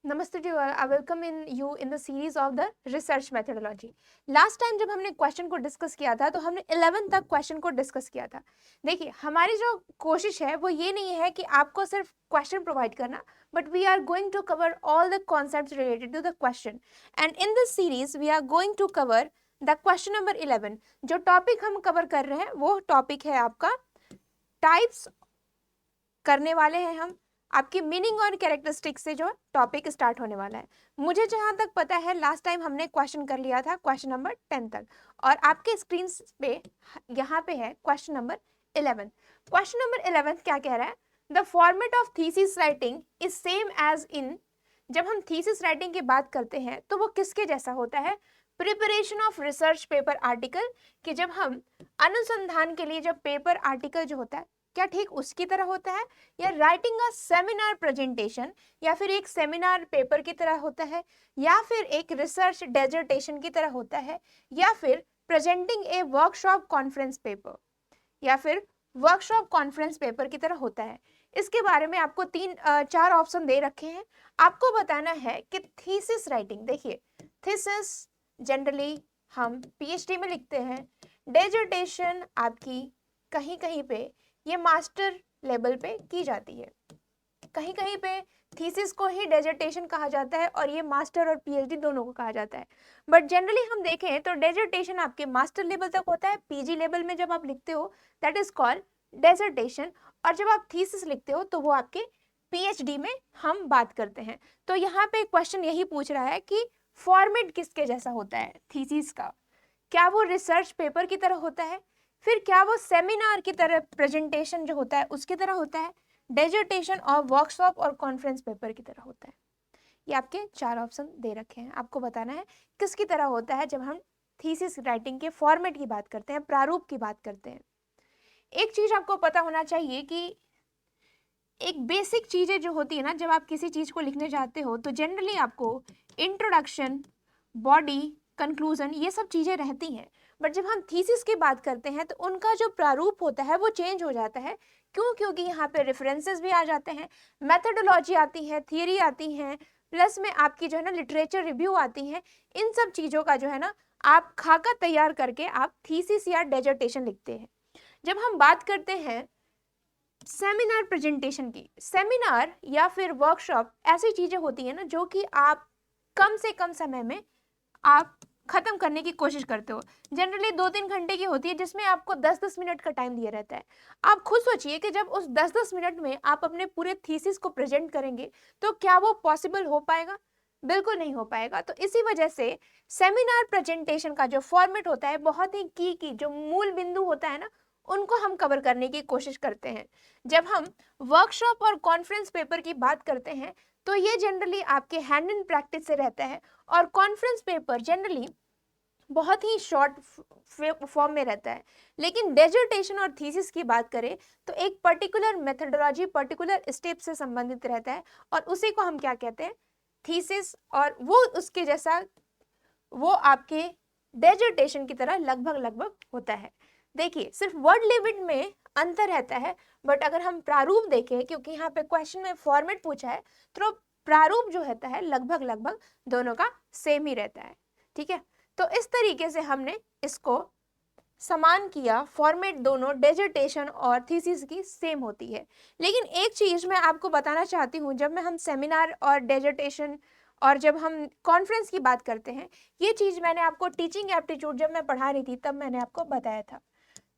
नमस्ते to all, I welcome in you in the series of the research methodology. Last time जब हमने question को discuss किया था तो हमने 11 तक क्वेश्चन को डिस्कस किया था। देखिए, हमारी जो कोशिश है वो ये नहीं है कि आपको सिर्फ क्वेश्चन प्रोवाइड करना, but we are going to cover all the concepts related to the question. And in this series we are going to cover the question number 11। जो टॉपिक हम कवर कर रहे हैं वो टॉपिक है आपका टाइप्स करने वाले हैं हम। आपकी मीनिंग और कैरेक्टरिस्टिक से जो टॉपिक स्टार्ट होने वाला है। मुझे जहां तक पता है लास्ट टाइम हमने क्वेश्चन कर लिया था क्वेश्चन नंबर 10 तक, और आपके स्क्रीन पे यहाँ पे है क्वेश्चन नंबर 11। क्वेश्चन नंबर 11 क्या कह रहा है? The format of thesis writing is same as in. जब हम थीसिस राइटिंग की बात करते हैं तो वो किसके जैसा होता है? Preparation of research paper article. कि जब हम अनुसंधान के लिए जब पेपर आर्टिकल जो होता है, क्या ठीक उसकी तरह होता है? या राइटिंग अ सेमिनार प्रेजेंटेशन, या फिर एक सेमिनार पेपर की तरह होता है, या फिर एक रिसर्च डेजर्टेशन की तरह होता है, या फिर प्रेजेंटिंग ए वर्कशॉप कॉन्फ्रेंस पेपर, या फिर वर्कशॉप कॉन्फ्रेंस पेपर की तरह होता है। इसके बारे में आपको चार ऑप्शन दे रखे हैं। आपको बताना है कि थीसिस राइटिंग, देखिए थीसिस जनरली हम पीएचडी में लिखते हैं। डेजर्टेशन आपकी कहीं कहीं पे ये मास्टर लेवल पे की जाती है, कहीं कहीं पे थीसिस को ही डेजर्टेशन कहा जाता है और ये मास्टर और पीएचडी दोनों को कहा जाता है। बट जनरली हम देखें तो डेजर्टेशन आपके मास्टर लेवल तक होता है। पीजी लेवल में जब आप लिखते हो दैट इज कॉल्ड डेजर्टेशन, और जब आप थीसिस लिखते हो तो वो आपके पीएचडी में हम बात करते हैं। तो यहाँ पे क्वेश्चन यही पूछ रहा है कि फॉर्मेट किसके जैसा होता है थीसिस का? क्या वो रिसर्च पेपर की तरह होता है? फिर क्या वो सेमिनार की तरह प्रेजेंटेशन जो होता है उसकी तरह होता है? डेजर्टेशन और वर्कशॉप और कॉन्फ्रेंस पेपर की तरह होता है? ये आपके चार ऑप्शन दे रखे हैं। आपको बताना है किसकी तरह होता है जब हम थीसिस राइटिंग के फॉर्मेट की बात करते हैं, प्रारूप की बात करते हैं। एक चीज आपको पता होना चाहिए कि एक बेसिक चीजें जो होती है ना, जब आप किसी चीज को लिखने जाते हो तो जनरली आपको इंट्रोडक्शन, बॉडी, कंक्लूजन, ये सब चीजें रहती हैं। बट जब हम थीसिस की बात करते हैं तो उनका जो प्रारूप होता है वो चेंज हो जाता है। क्यों? क्योंकि यहाँ पे रेफरेंसेस भी आ जाते हैं, मेथोडोलॉजी आती है, थियरी आती है, प्लस में आपकी जो है ना लिटरेचर रिव्यू आती है। इन सब चीजों का जो है ना आप खाका तैयार करके आप थीसिस या डेजर्टेशन लिखते हैं। जब हम बात करते हैं सेमिनार प्रेजेंटेशन की, सेमिनार या फिर वर्कशॉप ऐसी चीजें होती है ना जो कि आप कम से कम समय में आप खत्म करने की कोशिश करते हो। जनरली 2-3 घंटे की होती है जिसमें आपको 10-10 मिनट का टाइम दिया रहता है। आप खुद सोचिए कि जब उस 10-10 मिनट में आप अपने पूरे थीसिस को प्रेजेंट करेंगे तो क्या वो पॉसिबल हो पाएगा? बिल्कुल नहीं हो पाएगा। तो इसी वजह से सेमिनार प्रेजेंटेशन का जो फॉर्मेट होता है, बहुत ही की जो मूल बिंदु होता है ना, उनको हम कवर करने की कोशिश करते हैं। जब हम वर्कशॉप और कॉन्फ्रेंस पेपर की बात करते हैं तो ये जनरली आपके हैंड इन प्रैक्टिस से रहता है, और कॉन्फ्रेंस पेपर जनरली बहुत ही शॉर्ट फॉर्म में रहता है। लेकिन डेजर्टेशन और थीसिस की बात करें तो एक पर्टिकुलर मेथोडोलॉजी, पर्टिकुलर स्टेप से संबंधित रहता है, और उसी को हम क्या कहते हैं? थीसिस। और वो उसके जैसा, वो आपके डेजर्टेशन की तरह लगभग लगभग होता है। देखिए, सिर्फ वर्ड लिमिट में अंतर रहता है, बट अगर हम प्रारूप देखें, क्योंकि यहाँ पे क्वेश्चन में फॉर्मेट पूछा है, तो प्रारूप जो रहता है लगभग लगभग दोनों का सेम ही रहता है। ठीक है, तो इस तरीके से हमने इसको समान किया। फॉर्मेट दोनों डेजर्टेशन और थीसिस की सेम होती है। लेकिन एक चीज मैं आपको बताना चाहती हूँ, जब हम सेमिनार और डेजर्टेशन और जब हम कॉन्फ्रेंस की बात करते हैं, ये चीज मैंने आपको टीचिंग एप्टीट्यूड जब मैं पढ़ा रही थी तब मैंने आपको बताया था।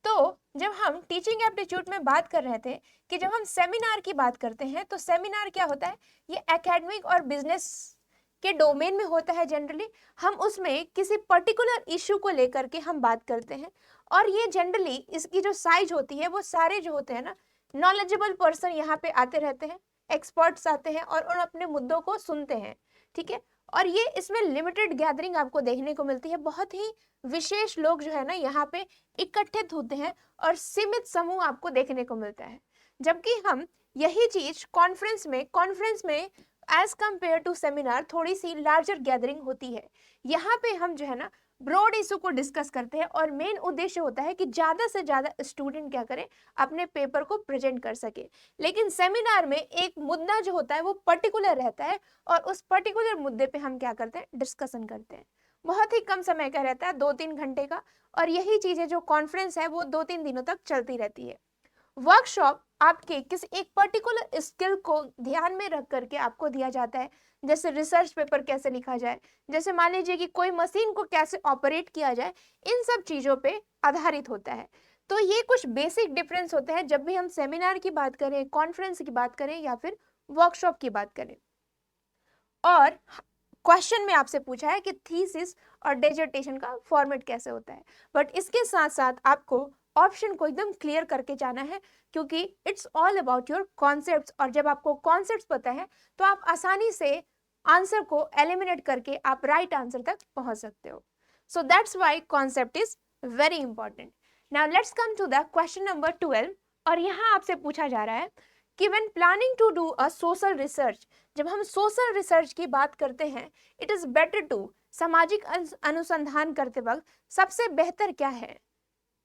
तो जब हम टीचिंग एप्टीट्यूड में बात कर रहे थे कि जब हम सेमिनार की बात करते हैं तो सेमिनार क्या होता है? ये एकेडमिक और बिजनेस के डोमेन में होता है। जनरली हम उसमें किसी पर्टिकुलर इश्यू को लेकर के हम बात करते हैं, और ये जनरली इसकी जो साइज होती है वो सारे जो होते हैं ना नॉलेजेबल पर्सन यहाँ पे आते रहते हैं, एक्सपर्ट्स आते हैं और उन अपने मुद्दों को सुनते हैं। ठीक है, और ये इसमें लिमिटेड गैदरिंग आपको देखने को मिलती है। बहुत ही विशेष लोग जो है ना यहाँ पे इकट्ठित होते हैं और सीमित समूह आपको देखने को मिलता है। जबकि हम यही चीज कॉन्फ्रेंस में एज कंपेयर टू सेमिनार थोड़ी सी लार्जर गैदरिंग होती है। यहाँ पे हम जो है ना ब्रॉड इशू को डिस्कस करते हैं और मेन उद्देश्य होता है कि ज़्यादा से ज़्यादा स्टूडेंट क्या करें, अपने पेपर को प्रेजेंट कर सके। लेकिन सेमिनार में एक मुद्दा जो होता है वो पर्टिकुलर रहता है और उस पर्टिकुलर मुद्दे पे हम क्या करते हैं, डिस्कशन करते हैं। बहुत ही कम समय का रहता है, 2-3 घंटे का, और यही चीज़ें जो कॉन्फ्रेंस है वो 2-3 दिनों तक चलती रहती है। वर्कशॉप आपके किसी एक पर्टिकुलर स्किल को ध्यान में रख करके आपको दिया जाता है, जैसे रिसर्च पेपर कैसे लिखा जाए, जैसे मान लीजिए कि कोई मशीन को कैसे ऑपरेट किया जाए, इन सब चीज़ों पे आधारित होता है। तो ये कुछ बेसिक डिफरेंस होते हैं जब भी हम सेमिनार की बात करें, कॉन्फ्रेंस की बात करें या फिर वर्कशॉप की बात करें। और क्वेश्चन में आपसे पूछा है कि थीसिस और डिसर्टेशन का फॉर्मेट कैसे होता है, बट इसके साथ साथ आपको ऑप्शन को एकदम क्लियर करके जाना है, क्योंकि it's all about your concepts, और जब आपको कॉन्सेप्ट्स पता है तो आप आसानी से आंसर को एलिमिनेट करके आप राइट आंसर तक पहुंच सकते हो। So that's why concept is very important. Now let's come to the question number 12, और यहाँ आपसे पूछा जा रहा है कि when planning to do a social research, जब हम सोशल रिसर्च की बात करते हैं, इट इज बेटर टू, सामाजिक अनुसंधान करते वक्त सबसे बेहतर क्या है,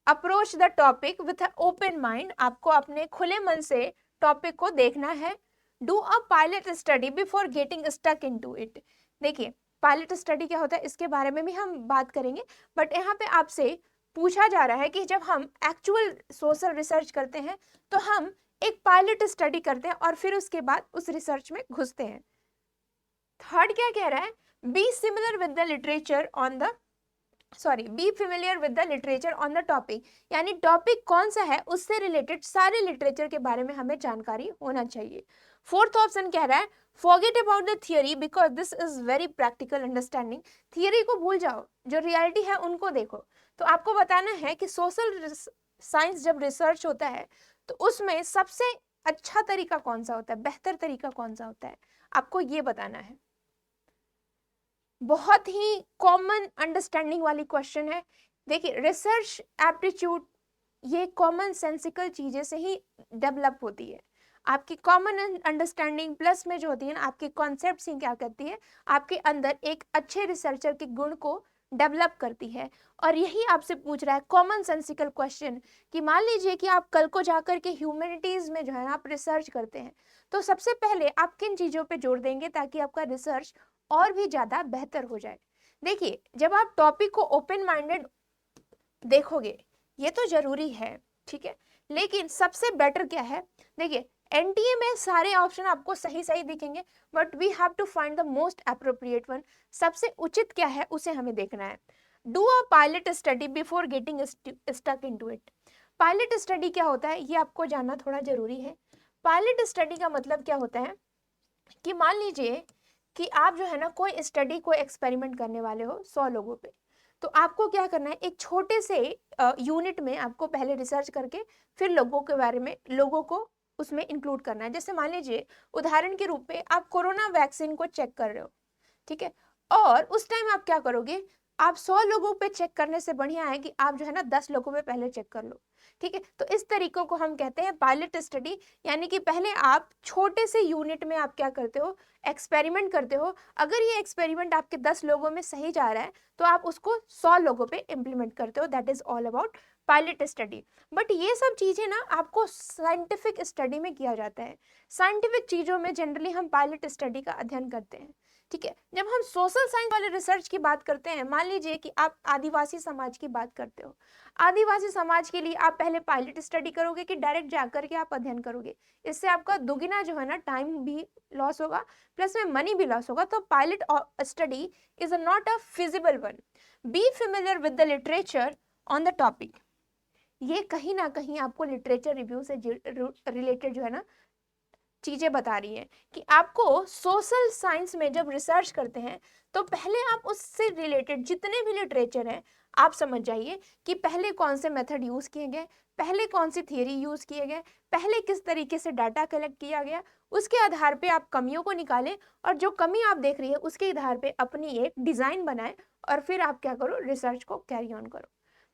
approach the topic with open mind, आपको अपने खुले मन से टॉपिक को देखना है, do a pilot study before getting stuck into it. देखिए पायलट स्टडी क्या होता है इसके बारे में भी हम बात करेंगे, बट यहाँ पे आपसे पूछा जा रहा है कि जब हम एक्चुअल सोशल रिसर्च करते हैं तो हम एक पायलट स्टडी करते हैं और फिर उसके बाद उस रिसर्च में घुसते हैं। थर्ड क्या कह रहा है, be similar with the literature on the be familiar with the literature on the topic, यानी टॉपिक कौन सा है उससे रिलेटेड सारे लिटरेचर के बारे में हमें जानकारी होना चाहिए। फोर्थ ऑप्शन कह रहा है forget about the theory because this is very practical understanding, theory को भूल जाओ, जो रियलिटी है उनको देखो। तो आपको बताना है कि सोशल साइंस जब रिसर्च होता है तो उसमें सबसे अच्छा तरीका कौन सा होता है, बेहतर तरीका कौन सा होता है, आपको ये बताना है। बहुत ही कॉमन अंडरस्टैंडिंग वाली क्वेश्चन है। देखिए रिसर्च एप्टीट्यूड ये कॉमन सेंसिकल चीजें से ही डेवलप होती है। आपकी कॉमन अंडरस्टैंडिंग प्लस में जो होती है ना, आपके कॉन्सेप्ट्स ही क्या करती है, आपके अंदर एक अच्छे रिसर्चर के गुण को डेवलप करती है। और यही आपसे पूछ रहा है कॉमन सेंसिकल क्वेश्चन कि मान लीजिए कि आप कल को जाकर के ह्यूमैनिटीज में जो है ना आप रिसर्च करते हैं, तो सबसे पहले आप किन चीजों पे जोर देंगे ताकि आपका रिसर्च और भी ज्यादा बेहतर हो जाए। देखिए जब आप टॉपिक को ओपन माइंडेड देखोगे ये तो जरूरी है, ठीक है, लेकिन सबसे बेटर क्या है, देखिए एनटीए में सारे ऑप्शन आपको सही सही दिखेंगे, but we have to find the most appropriate one, सबसे उचित क्या है उसे हमें देखना है। Do a pilot study before getting stuck into it. Pilot study क्या होता है ये आपको जानना थोड़ा जरूरी है। पायलट स्टडी का मतलब क्या होता है कि मान लीजिए कि आप जो है ना कोई स्टडी को एक्सपेरिमेंट करने वाले हो 100 लोगों पे, तो आपको क्या करना है, एक छोटे से यूनिट में आपको पहले रिसर्च करके फिर लोगों के बारे में, लोगों को उसमें इंक्लूड करना है। जैसे मान लीजिए उदाहरण के रूप में आप कोरोना वैक्सीन को चेक कर रहे हो, ठीक है, और उस टाइम आप क्या करोगे, आप 100 लोगों पे चेक करने से बढ़िया है कि आप जो है ना 10 लोगों पे पहले चेक कर लो, ठीक है। तो इस तरीकों को हम कहते हैं पायलट स्टडी, यानी कि पहले आप छोटे से यूनिट में आप क्या करते हो, एक्सपेरिमेंट करते हो। अगर ये एक्सपेरिमेंट आपके 10 लोगों में सही जा रहा है तो आप उसको 100 लोगों पे इम्प्लीमेंट करते हो, that is all about pilot study. But ये सब चीजें ना आपको साइंटिफिक स्टडी में किया जाता है। साइंटिफिक चीजों में जनरली हम पायलट स्टडी का अध्ययन करते हैं, ठीक है। जब हम सोशल साइंस वाले रिसर्च की बात करते हैं, मान लीजिए कि आप आदिवासी समाज की बात करते हो, आदिवासी समाज के लिए आप पहले पायलट स्टडी करोगे कि डायरेक्ट जाकर के आप अध्ययन करोगे, इससे आपका दुगना जो है ना टाइम भी लॉस होगा प्लस में मनी भी लॉस होगा। तो pilot study is not a feasible one. B familiar with the literature on the topic, ये कहीं ना कहीं आपको लिटरेचर रिव्यू से रिलेटेड जो है ना चीजें बता रही है कि आपको सोशल साइंस में जब रिसर्च करते हैं तो पहले आप उससे रिलेटेड जितने भी लिटरेचर हैं आप समझ जाइए कि पहले कौन से मेथड यूज किए गए, पहले कौन सी थियरी यूज किए गए, पहले किस तरीके से डाटा कलेक्ट किया गया, उसके आधार पे आप कमियों को निकालें और जो कमी आप देख रही है उसके आधार पे अपनी एक डिजाइन बनाएं और फिर आप क्या करो, रिसर्च को कैरी ऑन करो।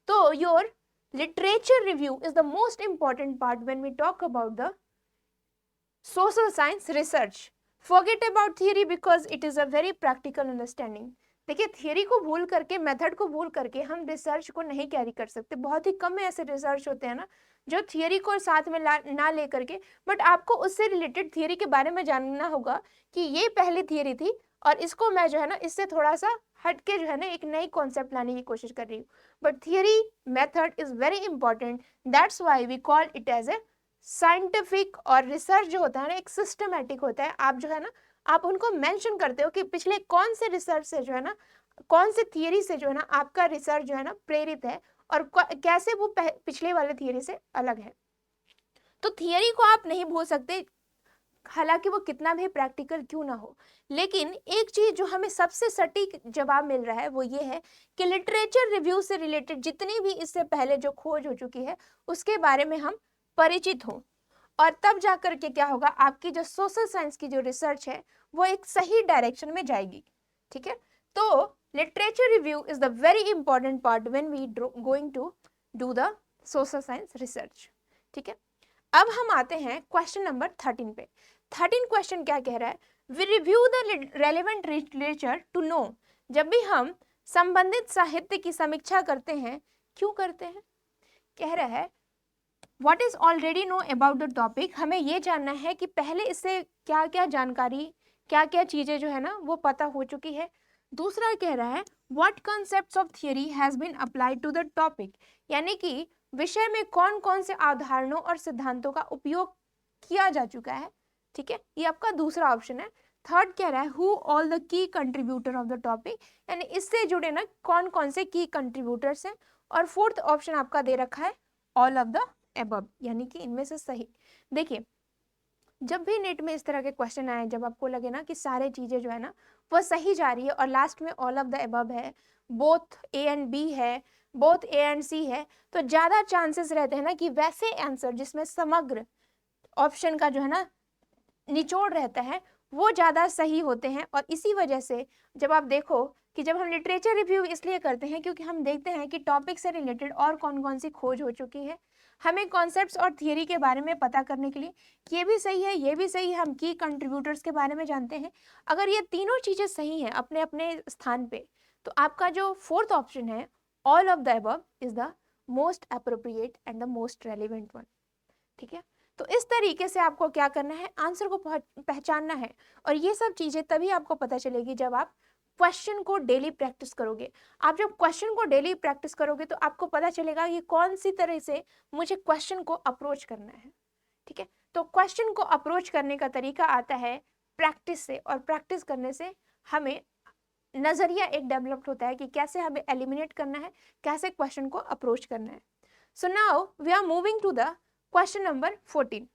तो your literature review is the most important part when we talk about the social science research. Forget about theory because it is a very practical understanding. देखिए थियरी को भूल करके, मेथड को भूल करके हम रिसर्च को नहीं कैरी कर सकते। बहुत ही कम ऐसे रिसर्च होते हैं ना जो थियरी को साथ में ना ले करके, बट आपको उससे रिलेटेड थियरी के बारे में जानना होगा कि ये पहली थियरी थी और इसको मैं जो है ना इससे थोड़ा सा हट के जो है ना एक नई कॉन्सेप्ट लाने की कोशिश कर रही हूँ। But theory method is very important, that's why we call it as a scientific. और रिसर्च जो होता है ना एक सिस्टमेटिक होता है। आप जो है ना आप उनको मेंशन करते हो कि पिछले कौन से रिसर्च से जो है ना, कौन से थियरी से जो है ना आपका रिसर्च जो है ना प्रेरित है और कैसे वो पिछले वाले थियरी से अलग है। तो थियरी को आप नहीं भूल सकते, हालांकि वो कितना भी प्रैक्टिकल क्यों ना हो। लेकिन एक चीज जो हमें सबसे सटीक जवाब मिल रहा है वो ये है कि लिटरेचर रिव्यू से रिलेटेड जितनी भी इससे पहले जो खोज हो चुकी है उसके बारे में हम परिचित हों, और तब जाकर के क्या होगा, आपकी जो सोशल साइंस की जो रिसर्च है वो एक सही डायरेक्शन में जाएगी। ठीक है, तो literature review is the very important part when we going to do the social science research. ठीक है, अब हम आते हैं क्वेश्चन नंबर 13 पे। 13 क्वेश्चन क्या कह रहा है, we review the relevant literature to know. जब भी हम संबंधित साहित्य की समीक्षा करते हैं, क्यों करते हैं, कह रहा है what is already know about the topic, हमें ये जानना है कि पहले इससे क्या क्या जानकारी, क्या क्या चीजें जो है ना वो पता हो चुकी है। दूसरा कह रहा है what concepts of theory has been applied to the topic, यानी कि विषय में कौन कौन से अवधारणाओं और सिद्धांतों का उपयोग किया जा चुका है। ठीक है, ये आपका दूसरा ऑप्शन है। थर्ड कह रहा है who all the key contributor of the topic, यानी इससे जुड़े ना कौन कौन से की कंट्रीब्यूटर्स हैं। और फोर्थ ऑप्शन आपका दे रखा है ऑल ऑफ द एबव, यानी कि इनमें से सही। देखिए जब भी नेट में इस तरह के क्वेश्चन आए, जब आपको लगे ना कि सारे चीजें जो है ना वो सही जा रही है और लास्ट में ऑल ऑफ द एबव है, बोथ ए एंड बी है, बोथ ए एंड सी है, तो ज्यादा चांसेस रहते हैं ना कि वैसे आंसर जिसमें समग्र ऑप्शन का जो है ना निचोड़ रहता है वो ज़्यादा सही होते हैं। और इसी वजह से जब आप देखो कि जब हम लिटरेचर रिव्यू इसलिए करते हैं क्योंकि हम देखते हैं कि टॉपिक से रिलेटेड और कौन कौन सी खोज हो चुकी है, हमें कॉन्सेप्ट्स और थियरी के बारे में पता करने के लिए ये भी सही है, ये भी सही है, हम की कंट्रीब्यूटर्स के बारे में जानते हैं। अगर ये तीनों चीज़ें सही हैं अपने अपने स्थान पे, तो आपका जो फोर्थ ऑप्शन है all of the above is the most appropriate and the most relevant one. ठीक है, तो इस तरीके से आपको क्या करना है, आंसर को पहचानना है। और ये सब चीजें तभी आपको पता चलेगी जब आप क्वेश्चन को डेली प्रैक्टिस करोगे। आप जब क्वेश्चन को डेली प्रैक्टिस करोगे तो आपको पता चलेगा कि कौन सी तरह से मुझे क्वेश्चन को अप्रोच करना है। ठीक है, तो क्वेश्चन को अप्रोच करने का तरीका आता है प्रैक्टिस से, और प्रैक्टिस करने से हमें नजरिया एक डेवलप्ड होता है कि कैसे हमें एलिमिनेट करना है, कैसे क्वेश्चन को अप्रोच करना है। So now we are moving to the question number 14।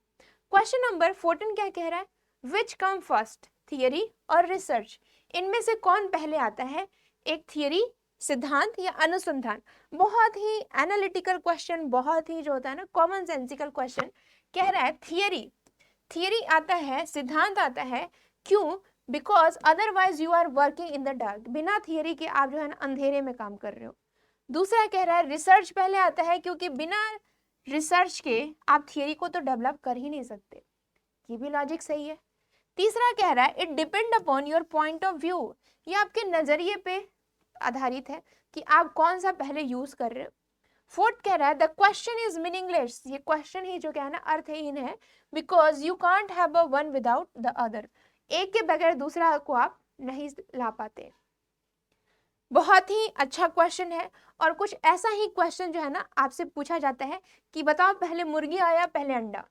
Question number 14 क्या कह रहा है, विच कम फर्स्ट, थियरी और रिसर्च, इनमें से कौन पहले आता है, एक थियरी, सिद्धांत या अनुसंधान। बहुत ही एनालिटिकल क्वेश्चन, बहुत ही जो होता है ना कॉमन सेंसिकल क्वेश्चन। कह रहा है थियरी, थियरी आता है, सिद्धांत आता है, क्यों, because otherwise you are working in the dark, बिना थियरी के आप जो है ना अंधेरे में काम कर रहे हो। दूसरा कह रहा है रिसर्च पहले आता है क्योंकि बिना रिसर्च के आप थियरी को तो डेवलप कर ही नहीं सकते, ये भी लॉजिक सही है। तीसरा कह रहा है it depend upon your point of view, ये आपके नजरिए पे आधारित है कि आप कौन सा पहले यूज कर रहे हो। फोर्थ कह रहा है द क्वेश्चन इज मीनिंगलेस, ये क्वेश्चन ही जो क्या है ना अर्थहीन है, because you can't have a one without the other, एक के बगैर दूसरा को आप नहीं ला पाते। बहुत ही अच्छा क्वेश्चन है। और कुछ ऐसा ही क्वेश्चन जो है ना आपसे पूछा जाता है कि बताओ पहले मुर्गी आया पहले अंडा।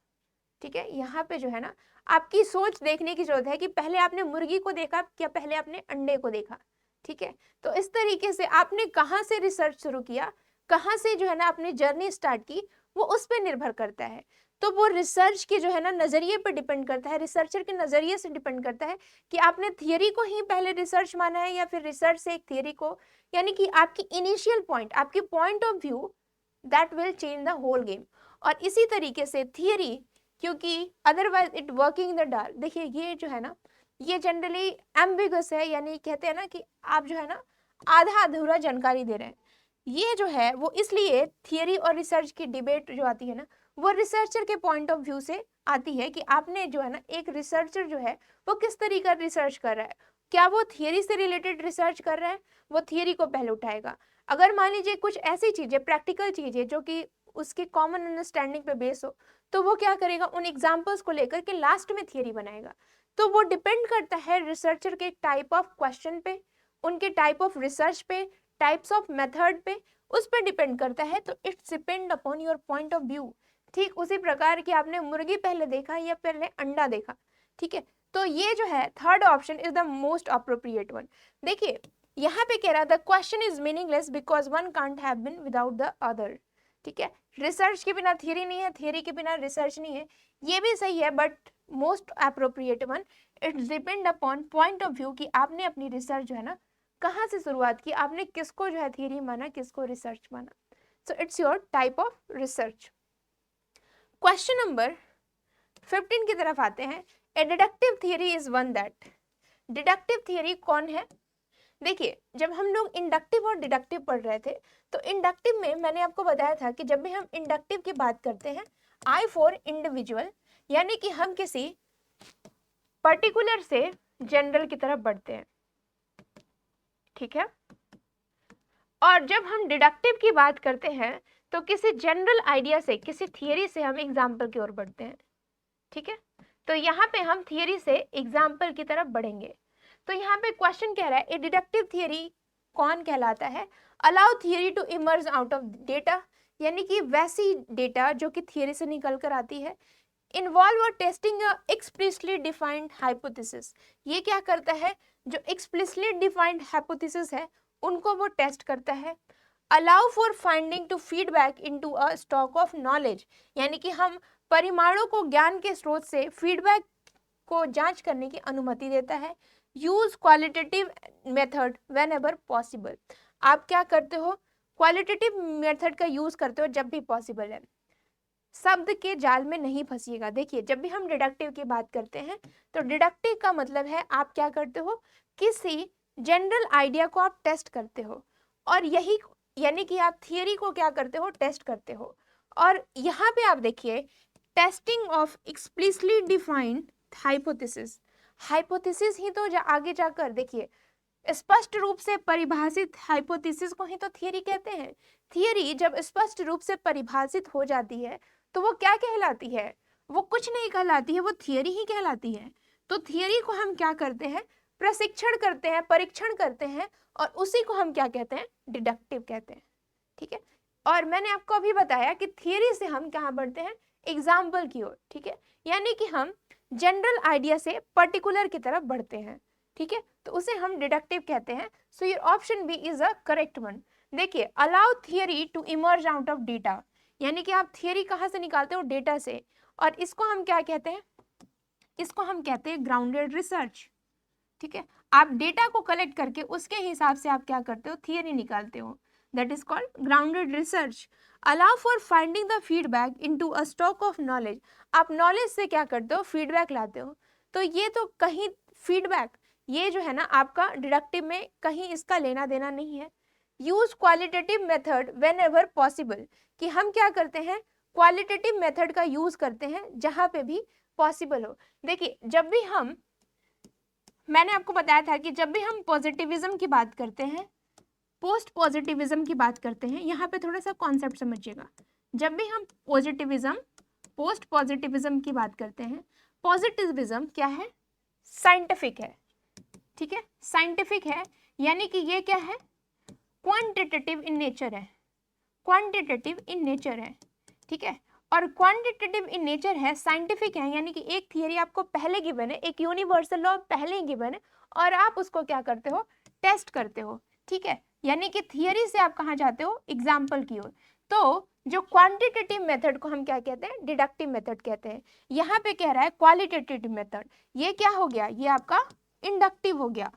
ठीक है, यहाँ पे जो है ना आपकी सोच देखने की जरूरत है कि पहले आपने मुर्गी को देखा क्या पहले आपने अंडे को देखा। ठीक है, तो इस तरीके से आपने कहाँ से रिसर्च शुरू किया, कहाँ से जो है ना अपनी जर्नी स्टार्ट की, वो उस पर निर्भर करता है। तो वो रिसर्च के जो है ना नजरिए पर डिपेंड करता है, रिसर्चर के नजरिए से डिपेंड करता है कि आपने थियरी को ही पहले रिसर्च माना है या फिर रिसर्च से एक थियरी को, यानी कि आपकी इनिशियल पॉइंट, आपकी point of view that will change the whole game. और इसी तरीके से थियरी, क्योंकि otherwise it working in the dark, देखिए ये जो है ना ये जनरली एम्बिगस है, यानी कहते हैं ना कि आप जो है ना आधा अधूरा जानकारी दे रहे हैं। ये जो है वो इसलिए थियरी और रिसर्च की डिबेट जो आती है ना वो रिसर्चर के पॉइंट ऑफ व्यू से आती है कि आपने जो है ना एक रिसर्चर जो है वो किस तरीके का रिसर्च कर रहा है, क्या वो थियरी से रिलेटेड रिसर्च कर रहा है, वो थियरी को पहले उठाएगा। अगर मान लीजिए कुछ ऐसी चीजें, प्रैक्टिकल चीजें जो कि उसके कॉमन अंडरस्टैंडिंग पे बेस हो, तो वो क्या करेगा, उन एग्जाम्पल्स को लेकर के लास्ट में थियरी बनाएगा। तो वो डिपेंड करता है रिसर्चर के टाइप ऑफ क्वेश्चन पे, उनके टाइप ऑफ रिसर्च पे, टाइप्स ऑफ मेथड पे, उस पर डिपेंड करता है। तो it's depend upon your point of view. ठीक उसी प्रकार की आपने मुर्गी पहले देखा या पहले अंडा देखा, ठीक है। तो ये जो है third option is the most appropriate one. देखिए यहाँ पे कह रहा the question is meaningless because one can't have been without the other, ठीक है। रिसर्च के बिना थियरी नहीं है, थियरी के बिना रिसर्च नहीं है, ये भी सही है, but most appropriate one it's depend upon point of view कि आपने अपनी रिसर्च जो है ना कहाँ से शुरुआत की, आपने किसको जो है थियरी माना, किसको रिसर्च माना। So it's your type of research. Question number 15 की तरफ आते हैं। A deductive theory is one that, deductive theory कौन है। देखिए जब हम लोग इंडक्टिव और डिडक्टिव पढ़ रहे थे, तो इंडक्टिव में मैंने आपको बताया था कि जब भी हम इंडक्टिव की बात करते हैं, आई फॉर इंडिविजुअल, यानी कि हम किसी पर्टिकुलर से जनरल की तरफ बढ़ते हैं, ठीक है। और जब हम डिडक्टिव की बात करते हैं, तो किसी जनरल आइडिया से, किसी थियरी से हम एग्जाम्पल की ओर बढ़ते हैं, ठीक है। तो यहाँ पे हम थियरी से एग्जाम्पल की तरफ बढ़ेंगे। तो यहाँ पे क्वेश्चन कह रहा है ए डिडक्टिव थियरी कौन कहलाता है, allow theory to emerge out of data, यानी कि वैसी डेटा जो कि थियरी से निकल कर आती है। इन्वॉल्व और टेस्टिंग एक्सप्लिसिटली डिफाइंड हाइपोथेसिस, ये क्या करता है, जो एक्सप्लिसिटली डिफाइंड हाइपोथेसिस है उनको वो टेस्ट करता है। Allow for finding to feedback into a stock of knowledge, यानी कि हम परिमाणों को ज्ञान के स्रोत से फीडबैक को जांच करने की अनुमति देता है। Use qualitative method when ever possible, आप क्या करते हो, क्वालिटेटिव मेथड का यूज करते हो जब भी पॉसिबल है, शब्द के जाल में नहीं फंसिएगा। देखिए जब भी हम डिडक्टिव की बात करते हैं, तो डिडक्टिव का मतलब है आप क्या करते हो, किसी जनरल आइडिया को आप टेस्ट करते हो, और यही यानी कि आप थियरी को क्या करते हो, टेस्ट करते हो। और यहाँ पे आप देखिए testing of explicitly defined hypothesis, hypothesis ही तो आगे जाकर देखिए स्पष्ट रूप से परिभाषित हाइपोथेसिस को ही तो थियरी कहते हैं। थियरी जब स्पष्ट रूप से परिभाषित हो जाती है तो वो क्या कहलाती है, वो कुछ नहीं कहलाती है, वो थियरी ही कहलाती है। तो थियरी को हम क्या करते हैं, प्रशिक्षण करते हैं, परीक्षण करते हैं, और उसी को हम क्या कहते हैं, डिडक्टिव कहते हैं, ठीक है। और मैंने आपको अभी बताया कि थियरी से हम कहाँ बढ़ते हैं, एग्जाम्पल की ओर, ठीक है, यानी कि हम जनरल आइडिया से पर्टिकुलर की तरफ बढ़ते हैं, ठीक है। तो उसे हम डिडक्टिव कहते हैं। So your option B is a correct one. देखिए allow theory to emerge out of data, यानी कि आप थियरी कहाँ से निकालते हो, डेटा से, और इसको हम क्या कहते हैं, इसको हम कहते हैं ग्राउंडेड रिसर्च, ठीक है। आप डेटा को कलेक्ट करके उसके हिसाब से आप क्या करते हो, थियरी निकालते हो, that is called grounded research. Allow for finding the feedback into a stock of knowledge, आप नॉलेज से क्या करते हो, फीडबैक लाते हो। तो ये तो कहीं फीडबैक, ये जो है ना आपका डिडक्टिव में कहीं इसका लेना देना नहीं है। Use qualitative method when ever possible, कि हम क्या करते हैं, क्वालिटेटिव मेथड का यूज करते हैं जहां पे भी पॉसिबल हो। देखिए जब भी हम, मैंने आपको बताया था कि जब भी हम पॉजिटिविज्म की बात करते हैं, पोस्ट पॉजिटिविज्म की बात करते हैं, यहाँ पे थोड़ा सा कॉन्सेप्ट समझिएगा। जब भी हम पॉजिटिविज्म, पोस्ट पॉजिटिविज्म की बात करते हैं, पॉजिटिविज्म क्या है, साइंटिफिक है, ठीक है, साइंटिफिक है, यानी कि ये क्या है, क्वांटिटेटिव इन नेचर है, क्वांटिटेटिव इन नेचर है, ठीक है। और क्वांटिटेटिव इन नेचर है, साइंटिफिक है, यानी कि एक थियरी आपको पहले गिवन है, एक यूनिवर्सल लॉ पहले ही गिवन है, और आप उसको क्या करते हो, टेस्ट करते हो, ठीक है। यानी कि थियरी से आप कहाँ जाते हो, एग्जाम्पल की ओर। तो जो क्वांटिटेटिव मेथड को हम क्या कहते हैं, डिडक्टिव मेथड कहते हैं। यहाँ पे कह रहा है क्वालिटेटिव मेथड, ये क्या हो गया, ये आपका इंडक्टिव हो गया,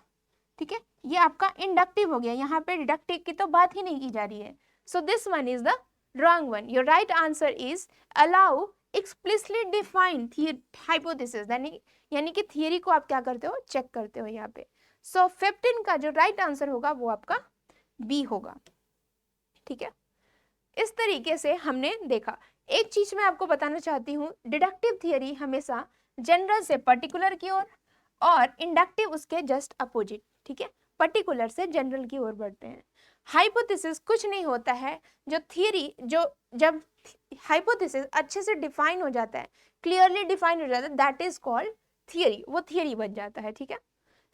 ठीक है, ये आपका इंडक्टिव हो गया, यहाँ पे डिडक्टिव की तो बात ही नहीं की जा रही है। So this one is the wrong one. Your right answer is allow explicitly defined hypothesis, यानी कि थियरी को आप क्या करते हो, चेक करते हो यहाँ पे। सो 15 का जो राइट आंसर होगा वो आपका बी होगा, ठीक है। इस तरीके से हमने देखा। एक चीज मैं आपको बताना चाहती हूँ, डिडक्टिव थियरी हमेशा जनरल से पर्टिकुलर की ओर और इंडक्टिव उसके जस्ट अपोजिट, ठीक है, पर्टिकुलर से जनरल की ओर बढ़ते हैं। हाइपोथेसिस कुछ नहीं होता है, जो थियरी, जो जब हाइपोथेसिस अच्छे से डिफाइन हो जाता है, क्लियरली डिफाइन हो जाता है, दैट इज कॉल्ड थियरी, वो थियरी बन जाता है, ठीक है।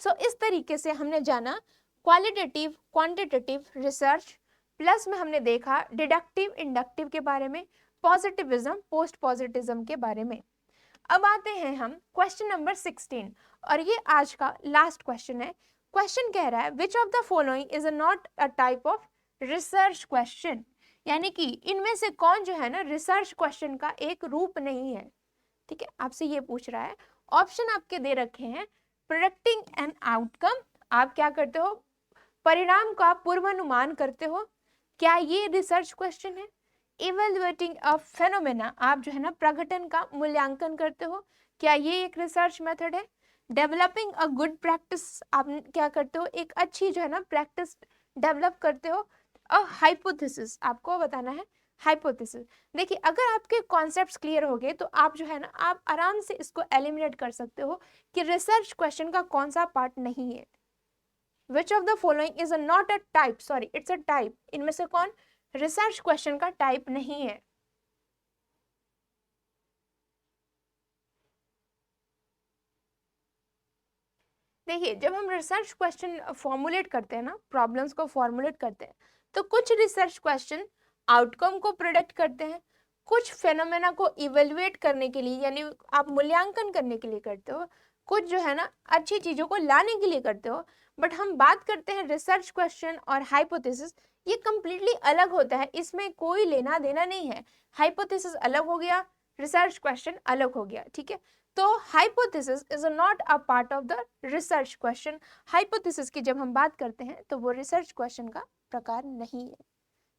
सो इस तरीके से हमने जाना क्वालिटेटिव क्वांटिटेटिव रिसर्च, प्लस में हमने देखा डिडक्टिव इंडक्टिव के बारे में, पॉजिटिविज्म पोस्ट पॉजिटिविज्म के बारे में। अब आते हैं हम क्वेश्चन नंबर 16, और ये आज का लास्ट क्वेश्चन है। क्वेश्चन कह रहा है which of the following is not a type of research question, यानी कि इनमें से कौन जो है ना रिसर्च क्वेश्चन का एक रूप नहीं है, ठीक है, आपसे ये पूछ रहा है। ऑप्शन आपके दे रखे हैं, प्रेडिक्टिंग एन आउटकम, आप क्या करते हो, परिणाम का पूर्वानुमान करते हो, क्या ये रिसर्च क्वेश्चन है। इवेल्युएटिंग अ फेनोमेना, आप जो है ना प्रगटन का मूल्यांकन करते हो, क्या ये एक रिसर्च मेथड है। डेवलपिंग अ गुड प्रैक्टिस, आप क्या करते हो, एक अच्छी जो है ना प्रैक्टिस डेवलप करते हो। अ हाइपोथेसिस, आपको बताना है हाइपोथेसिस। देखिए अगर आपके कॉन्सेप्ट्स क्लियर हो गए तो आप जो है ना आप आराम से इसको एलिमिनेट कर सकते हो कि रिसर्च क्वेश्चन का कौन सा पार्ट नहीं है। Which of the following is a not a type, sorry it's a type, इनमें से कौन रिसर्च क्वेश्चन का टाइप नहीं है। देखिए जब हम रिसर्च क्वेश्चन फॉर्मुलेट करते हैं ना, प्रॉब्लम्स को फॉर्मुलेट करते हैं, तो कुछ रिसर्च क्वेश्चन आउटकम को प्रोडक्ट करते हैं, कुछ फेनोमेना को इवेल्युएट करने के लिए यानी आप मूल्यांकन करने के लिए करते हो, कुछ जो है ना अच्छी चीजों को लाने के लिए करते हो। बट हम बात करते हैं रिसर्च क्वेश्चन और हाइपोथेसिस, ये कंप्लीटली अलग होता है, इसमें कोई लेना देना नहीं है। हाइपोथेसिस अलग हो गया, रिसर्च क्वेश्चन अलग हो गया, ठीक है। तो hypothesis is not a part of the research question. Hypothesis की जब हम बात करते हैं तो वो रिसर्च क्वेश्चन का प्रकार नहीं है,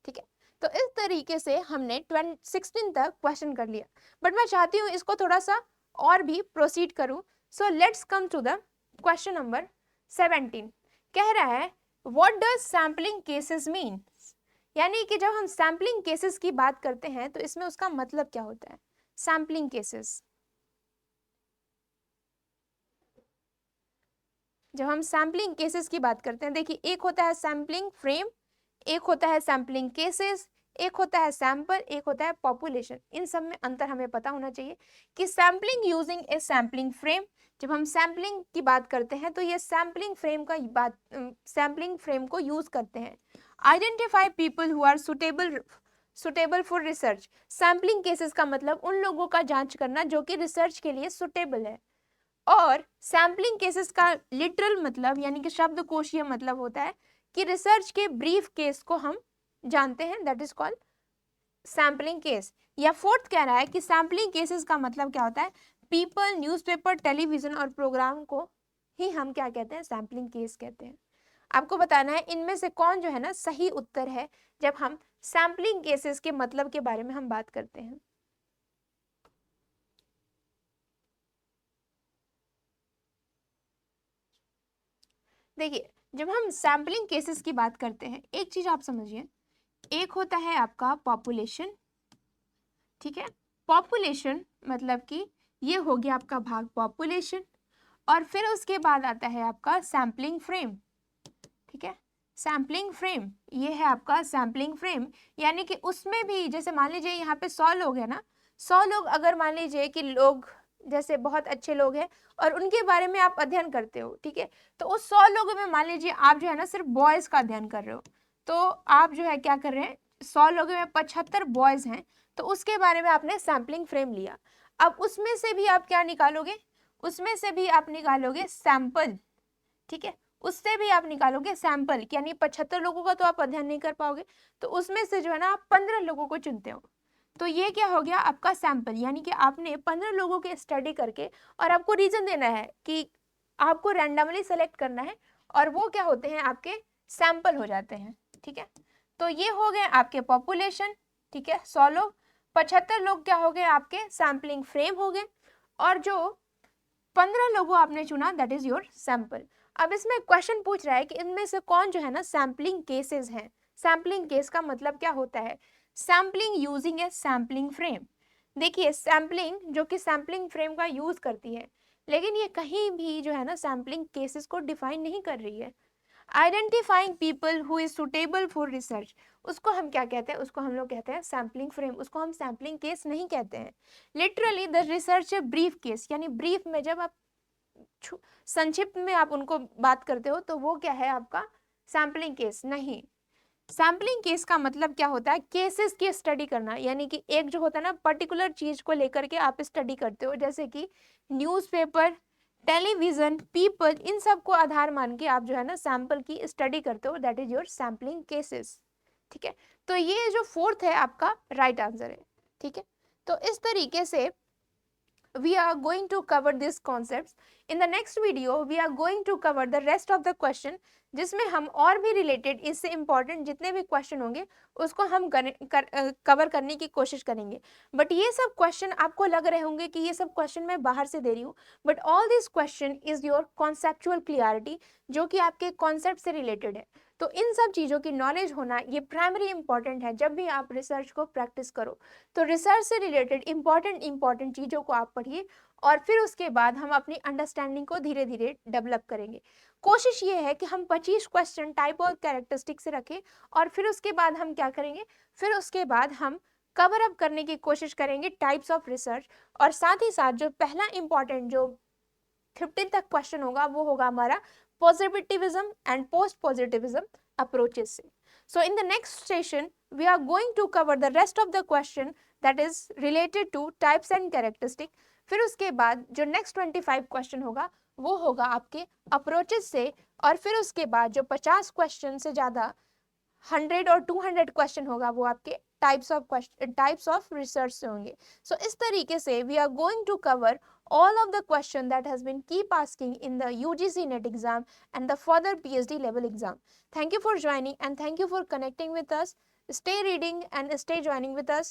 ठीक है। तो इस तरीके से हमने 16 तक क्वेश्चन कर लिया, बट मैं चाहती हूँ इसको थोड़ा सा और भी प्रोसीड करूँ। So let's come to the question number 17। कह रहा है what does sampling cases mean, यानी कि जब हम सैम्पलिंग केसेस की बात करते हैं तो इसमें उसका मतलब क्या होता है। सैम्पलिंग केसेस, जब हम सैम्पलिंग केसेस की बात करते हैं, देखिए एक होता है सैम्पलिंग फ्रेम, एक होता है सैम्पलिंग केसेस, एक होता है सैंपल, एक होता है पॉपुलेशन। इन सब में अंतर हमें पता होना चाहिए कि सैम्पलिंग यूजिंग ए सैम्पलिंग फ्रेम, जब हम सैम्पलिंग की बात करते हैं तो ये सैम्पलिंग फ्रेम का बात सैम्पलिंग फ्रेम को यूज करते हैं। Identify people who are suitable for research, sampling cases का मतलब उन लोगों का जांच करना जो कि रिसर्च के लिए सुटेबल है। और सैम्पलिंग केसेस का लिटरल मतलब यानी कि शब्दकोशीय मतलब होता है कि रिसर्च के ब्रीफ केस को हम जानते हैं, that is called sampling case. या फोर्थ कह रहा है कि सैम्पलिंग केसेस का मतलब क्या होता है, पीपल, न्यूज़पेपर, टेलीविजन और प्रोग्राम को ही हम क्या कहते हैं, सैम्पलिंग केस कहते हैं। आपको बताना है इनमें से कौन जो है ना सही उत्तर है जब हम सैम्पलिंग केसेस के मतलब के बारे में हम बात करते हैं। देखिए जब हम सैम्पलिंग केसेस की बात करते हैं, एक चीज आप समझिए, एक होता है आपका पॉपुलेशन, ठीक है। पॉपुलेशन मतलब कि ये हो गया आपका भाग पॉपुलेशन, और फिर उसके बाद आता है आपका सैम्पलिंग फ्रेम, ठीक है। सैम्पलिंग फ्रेम, ये है आपका सैम्पलिंग फ्रेम, यानी कि उसमें भी जैसे मान लीजिए यहाँ पे 100 लोग हैं ना, 100 लोग अगर मान लीजिए कि लोग जैसे बहुत अच्छे लोग हैं और उनके बारे में आप अध्ययन करते हो, ठीक है, तो उस 100 लोगों में मान लीजिए आप जो है ना सिर्फ बॉयज का अध्ययन कर रहे हो, तो आप जो है क्या कर रहे हैं, 100 लोगों में 75 बॉयज हैं, तो उसके बारे में आपने सैम्पलिंग फ्रेम लिया। अब उसमें से भी आप क्या निकालोगे, उसमें से भी आप निकालोगे सैंपल, ठीक है, उससे भी आप निकालोगे सैंपल, यानी 75 लोगों का तो आप अध्ययन नहीं कर पाओगे, तो उसमें से जो है ना आप 15 लोगों को चुनते हो, तो ये क्या हो गया आपका सैंपल, यानी कि आपने 15 लोगों के स्टडी करके और आपको रीजन देना है कि आपको रैंडमली सेलेक्ट करना है, और वो क्या होते हैं आपके सैंपल हो जाते हैं, ठीक है। तो ये हो गए आपके पॉपुलेशन, ठीक है, 100 लोग, 75 लोग क्या हो गए आपके सैम्पलिंग फ्रेम हो गए, और जो 15 लोगों आपने चुना दैट इज योर सैंपल। अब इसमें क्वेश्चन पूछ रहा है कि इनमें से कौन जो है ना सैम्पलिंग केसेस हैं। सैम्पलिंग केस का मतलब क्या होता है, सैम्पलिंग यूजिंग ए सैम्पलिंग फ्रेम। देखिए सैम्पलिंग जो कि सैम्पलिंग फ्रेम का यूज करती है, लेकिन ये कहीं भी जो है ना सैम्पलिंग केसेस को डिफाइन नहीं कर रही है। Identifying people who is suitable for research, उसको हम क्या कहते हैं, उसको हम लोग कहते हैं सैम्पलिंग फ्रेम, उसको हम सैम्पलिंग केस नहीं कहते हैं। Literally the research brief case, यानी ब्रीफ में जब आप संक्षिप्त में आप उनको बात करते हो तो वो क्या है आपका सैम्पलिंग केस नहीं। सैम्पलिंग केस का मतलब क्या होता है, केसेस की स्टडी करना, यानी कि एक जो होता है ना पर्टिकुलर चीज को लेकर के आप स्टडी करते हो, जैसे कि न्यूज़पेपर, टेलीविजन, पीपल, इन सब को आधार मान के आप जो है ना सैंपल की स्टडी करते हो, that is your sampling cases. ठीक है, तो ये जो फोर्थ है आपका राइट आंसर है। ठीक है, तो इस तरीके से we are going to cover these concepts. In the next video we are going to cover the rest of the question, जिसमें हम और भी रिलेटेड इससे इंपॉर्टेंट जितने भी क्वेश्चन होंगे उसको हम कवर करने की कोशिश करेंगे। बट ये सब क्वेश्चन आपको लग रहे होंगे कि ये सब क्वेश्चन मैं बाहर से दे रही हूँ, but all this question is your conceptual clarity, जो कि आपके कॉन्सेप्ट से रिलेटेड है। तो इन सब चीज़ों की नॉलेज होना ये प्राइमरी इंपॉर्टेंट है जब भी आप रिसर्च को प्रैक्टिस करो। तो रिसर्च से रिलेटेड इंपॉर्टेंट चीज़ों को आप पढ़िए और फिर उसके बाद हम अपनी अंडरस्टैंडिंग को धीरे धीरे डेवलप करेंगे। कोशिश ये है कि हम 25 क्वेश्चन टाइप और कैरेक्टरिस्टिक से रखें और फिर उसके बाद हम क्या करेंगे, फिर उसके बाद हम कवर अप करने की कोशिश करेंगे टाइप्स ऑफ रिसर्च, और साथ ही साथ जो पहला इंपॉर्टेंट जो 15 तक क्वेश्चन होगा वो होगा हमारा positivism and post positivism approaches से। So in the next session we are going to cover the rest of the question that is related to types and characteristic। फिर उसके बाद जो next 25 क्वेश्चन होगा वो होगा आपके अप्रोचेस से, और फिर उसके बाद जो 50 क्वेश्चन से ज़्यादा 100 और 200 क्वेश्चन होगा वो आपके टाइप्स ऑफ रिसर्च से होंगे। सो इस तरीके से we are going to cover all of the question that has been keep asking in the UGC NET exam and the further PhD level exam. Thank you for joining and thank you for connecting with us. Stay reading and stay joining with us.